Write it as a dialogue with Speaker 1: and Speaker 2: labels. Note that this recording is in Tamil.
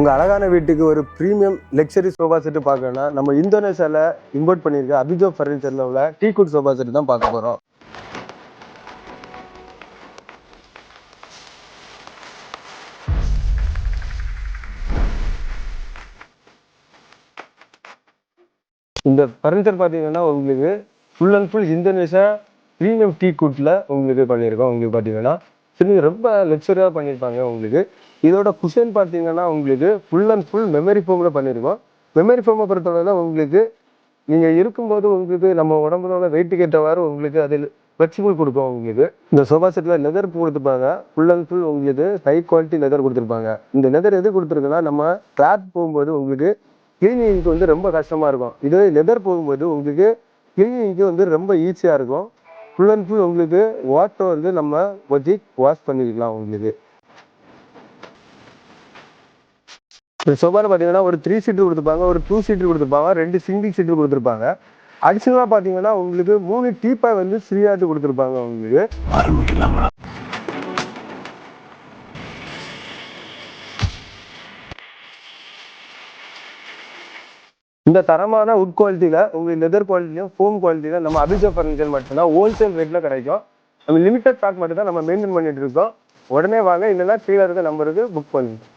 Speaker 1: உங்கள் அழகான வீட்டுக்கு ஒரு ப்ரீமியம் லக்ஸரி சோஃபா செட்டு பார்க்கணும்னா நம்ம இந்தோனேஷியாவில் இம்போர்ட் பண்ணியிருக்க அபிஜோ ஃபர்னிச்சரில் உள்ள டீக்குட் சோஃபா செட்டு தான் பார்க்க போகிறோம். இந்த ஃபர்னிச்சர் பார்த்தீங்கன்னா உங்களுக்கு full and full Indonesia premium டீக்குட்டில் உங்களுக்கு பண்ணியிருக்கோம். உங்களுக்கு பார்த்தீங்கன்னா சரி ரொம்ப லக்ஸரியாக பண்ணியிருப்பாங்க. உங்களுக்கு இதோட குஷன் பார்த்தீங்கன்னா உங்களுக்கு ஃபுல் அண்ட் ஃபுல் மெமரி ஃபோமில் பண்ணியிருக்கோம். மெமரி ஃபோமை பொறுத்தவரை உங்களுக்கு நீங்கள் இருக்கும்போது உங்களுக்கு நம்ம உடம்போட வெயிட்டுக்கு ஏற்றவாறு உங்களுக்கு அதில் ஃப்ளெக்சிபிள் கொடுக்கும். உங்களுக்கு இந்த சோஃபா செட்டில் லெதர் கொடுத்துருப்பாங்க. ஃபுல் அண்ட் ஃபுல் உங்களுக்கு ஹை குவாலிட்டி லெதர் கொடுத்துருப்பாங்க. இந்த லெதர் எது கொடுத்துருக்குன்னா நம்ம கிளாத் போகும்போது உங்களுக்கு கிளீனிங்க்கு வந்து ரொம்ப கஷ்டமாக இருக்கும். இதே லெதர் போகும்போது உங்களுக்கு கிளீனிங்க்கு வந்து ரொம்ப ஈஸியாக இருக்கும். ஃபுல் அண்ட் ஃபுல் உங்களுக்கு வாட்டர் வந்து நம்ம வச்சு வாஷ் பண்ணிக்கலாம். உங்களுக்கு இந்த சோஃபாவில் பார்த்தீங்கன்னா ஒரு 3 சீட்டு கொடுத்துருப்பாங்க, ஒரு 2 சீட்டு கொடுத்துருப்பாங்க, 2 சிங்கிள் சீட்டு கொடுத்துருப்பாங்க. அடிஷனலாக பார்த்தீங்கன்னா உங்களுக்கு 3 டீப்பாய் வந்து ஃப்ரீயாக கொடுத்துருப்பாங்க. உங்களுக்கு இந்த தரமான உட் குவாலிட்டியில் உங்களுக்கு லெதர் குவாலிட்டியும் ஃபோம் குவாலிட்டியில் நம்ம அபிஜோ ஃபர்னிச்சர் மட்டும்தான் ஹோல்சேல் ரேட்டில் கிடைக்கும். நம்ம லிமிட்டட் ஸ்டாக் மட்டும் தான் நம்ம மெயின்டைன் பண்ணிட்டு இருக்கோம். உடனே வாங்க, இல்லைன்னா கீழே இருக்க நம்பருக்கு புக் பண்ணுங்க.